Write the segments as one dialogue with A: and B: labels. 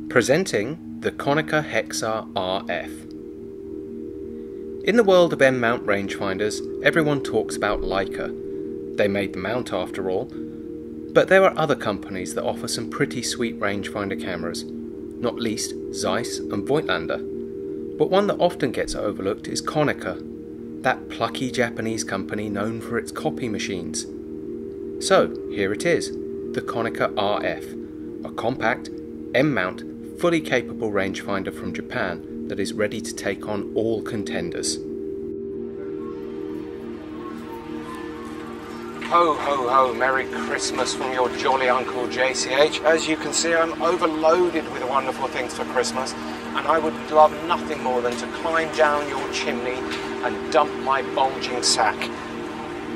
A: Presenting the Konica Hexar RF. In the world of M-mount rangefinders, everyone talks about Leica. They made the mount after all, but there are other companies that offer some pretty sweet rangefinder cameras, not least Zeiss and Voigtlander. But one that often gets overlooked is Konica, that plucky Japanese company known for its copy machines. So here it is, the Konica RF, a compact, M-mount, fully capable rangefinder from Japan that is ready to take on all contenders.
B: Ho ho ho, Merry Christmas from your jolly Uncle JCH. As you can see, I'm overloaded with wonderful things for Christmas, and I would love nothing more than to climb down your chimney and dump my bulging sack.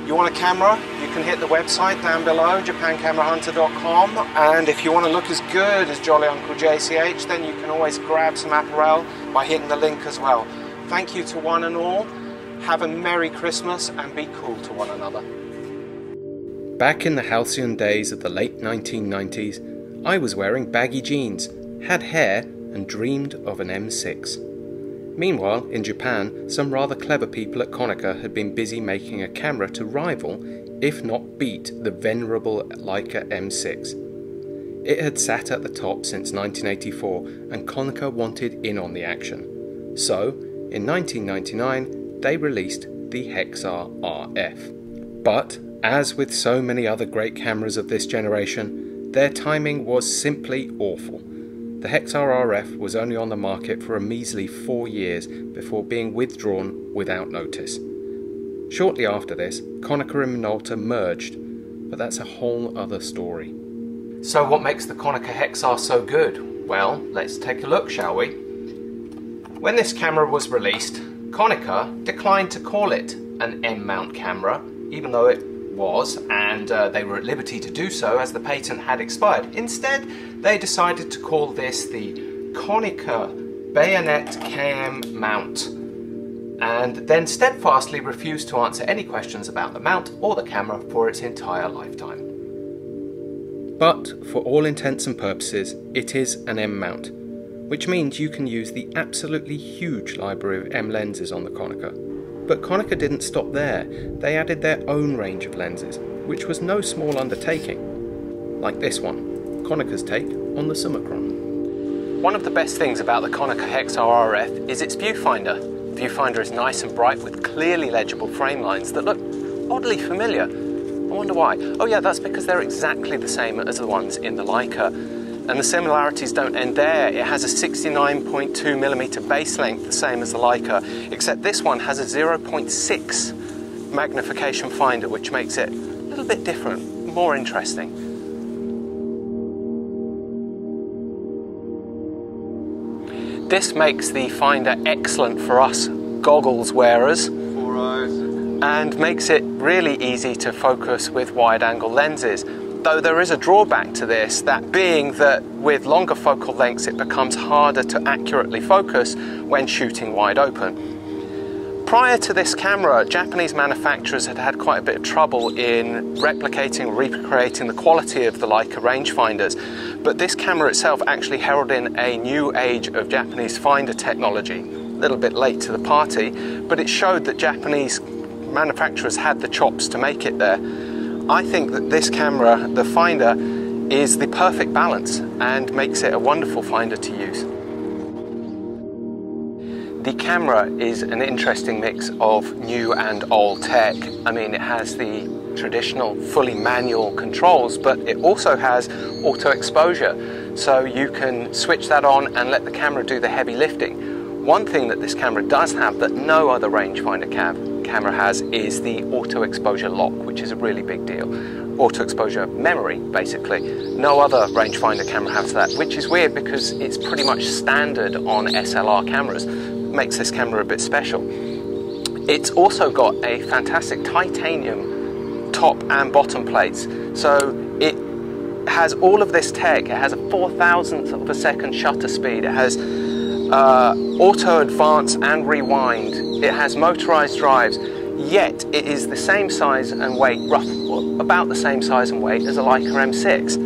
B: You want a camera? You can hit the website down below, japancamera-hunter.com, and if you want to look as good as jolly Uncle JCH, then you can always grab some apparel by hitting the link as well. Thank you to one and all. Have a Merry Christmas and be cool to one another.
A: Back in the halcyon days of the late 1990s, I was wearing baggy jeans, had hair, and dreamed of an M6. Meanwhile, in Japan, some rather clever people at Konica had been busy making a camera to rival, if not beat, the venerable Leica M6. It had sat at the top since 1984, and Konica wanted in on the action. So, in 1999, they released the Hexar RF. But, as with so many other great cameras of this generation, their timing was simply awful. The Hexar RF was only on the market for a measly 4 years before being withdrawn without notice. Shortly after this, Konica and Minolta merged, but that's a whole other story.
B: So what makes the Konica Hexar so good? Well, let's take a look, shall we? When this camera was released, Konica declined to call it an M-mount camera, even though it was, and they were at liberty to do so as the patent had expired. Instead, they decided to call this the Konica Bayonet KM mount, and then steadfastly refused to answer any questions about the mount or the camera for its entire lifetime.
A: But for all intents and purposes, it is an M mount, which means you can use the absolutely huge library of M lenses on the Konica. But Konica didn't stop there. They added their own range of lenses, which was no small undertaking. Like this one, Konica's take on the Summicron.
B: One of the best things about the Konica Hexar RF is its viewfinder. The viewfinder is nice and bright with clearly legible frame lines that look oddly familiar. I wonder why. Oh yeah, that's because they're exactly the same as the ones in the Leica. And the similarities don't end there. It has a 69.2mm base length, the same as the Leica, except this one has a 0.6 magnification finder, which makes it a little bit different, more interesting. This makes the finder excellent for us goggles wearers, and makes it really easy to focus with wide-angle lenses. Though there is a drawback to this, that being that with longer focal lengths it becomes harder to accurately focus when shooting wide open. Prior to this camera, Japanese manufacturers had had quite a bit of trouble in replicating or recreating the quality of the Leica rangefinders, but this camera itself actually heralded a new age of Japanese finder technology. A little bit late to the party, but it showed that Japanese manufacturers had the chops to make it there. I think that this camera, the finder, is the perfect balance and makes it a wonderful finder to use. The camera is an interesting mix of new and old tech. I mean, it has the traditional fully manual controls, but it also has auto exposure, so you can switch that on and let the camera do the heavy lifting. One thing that this camera does have that no other rangefinder camera has is the auto exposure lock, which is a really big deal. Auto exposure memory, basically. No other rangefinder camera has that, which is weird because it's pretty much standard on SLR cameras. Makes this camera a bit special. It's also got a fantastic titanium top and bottom plates, so it has all of this tech. It has a 4,000th of a second shutter speed. It has auto advance and rewind. It has motorized drives, yet it is the same size and weight, about the same size and weight as a Leica M6,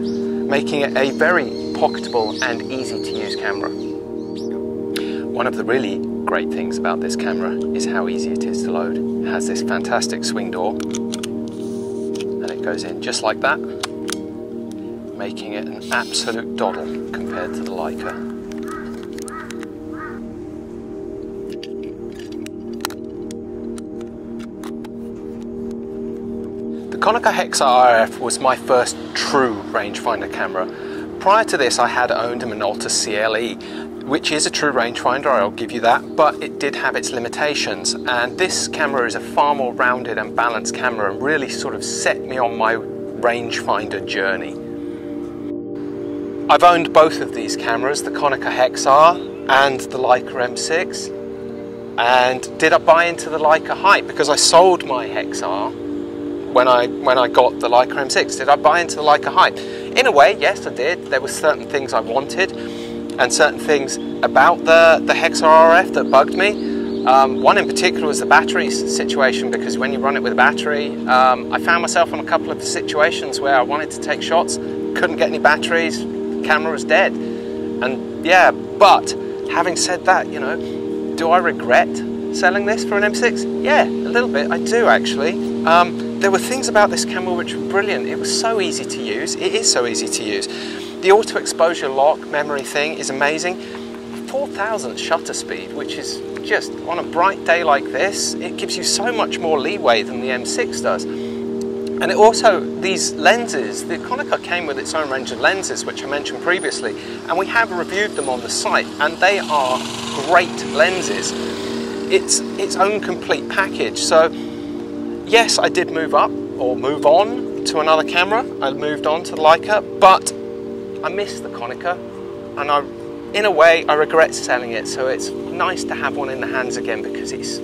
B: making it a very pocketable and easy to use camera. One of the really great things about this camera is how easy it is to load. It has this fantastic swing door, and it goes in just like that, making it an absolute doddle compared to the Leica. The Konica Hexar RF was my first true rangefinder camera. Prior to this, I had owned a Minolta CLE, which is a true rangefinder, I'll give you that, but it did have its limitations, and this camera is a far more rounded and balanced camera and really sort of set me on my rangefinder journey. I've owned both of these cameras, the Konica Hexar and the Leica M6, and did I buy into the Leica hype? Because I sold my Hexar when I got the Leica M6. Did I buy into the Leica hype? In a way, yes I did. There were certain things I wanted and certain things about the Hexar RF that bugged me. One in particular was the battery situation, because when you run it with a battery, I found myself in a couple of situations where I wanted to take shots, couldn't get any batteries, camera was dead. And yeah, but having said that, you know, do I regret selling this for an M6? Yeah, a little bit, I do actually. There were things about this camera which were brilliant. It was so easy to use. It is so easy to use. The auto exposure lock memory thing is amazing. 4,000 shutter speed, which is just, on a bright day like this, it gives you so much more leeway than the M6 does. And it also, these lenses, the Konica came with its own range of lenses, which I mentioned previously, and we have reviewed them on the site, and they are great lenses. It's its own complete package. So yes, I did move up or move on to another camera. I moved on to the Leica, but I miss the Konica, and in a way I regret selling it. So it's nice to have one in the hands again, because it's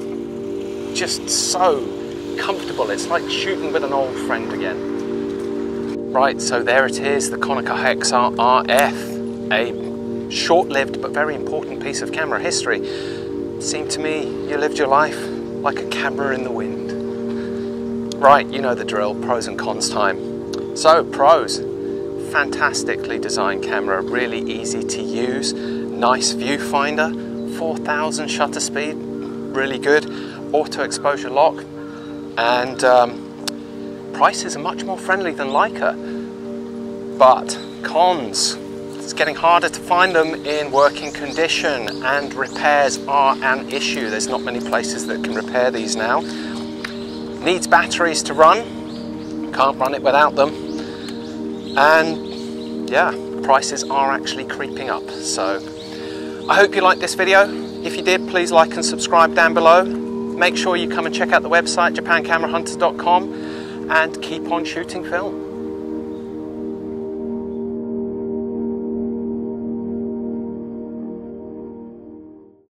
B: just so comfortable. It's like shooting with an old friend again. Right, so there it is, the Konica Hexar RF, a short-lived but very important piece of camera history. It seemed to me you lived your life like a camera in the wind. Right, you know the drill, pros and cons time. So, pros. Fantastically designed camera, really easy to use, nice viewfinder, 4,000 shutter speed, really good, auto exposure lock, and prices are much more friendly than Leica. But cons, it's getting harder to find them in working condition, and repairs are an issue. There's not many places that can repair these now. Needs batteries to run, can't run it without them, and yeah, prices are actually creeping up. So I hope you liked this video. If you did, please like and subscribe down below. Make sure you come and check out the website japancamerahunters.com, and keep on shooting film.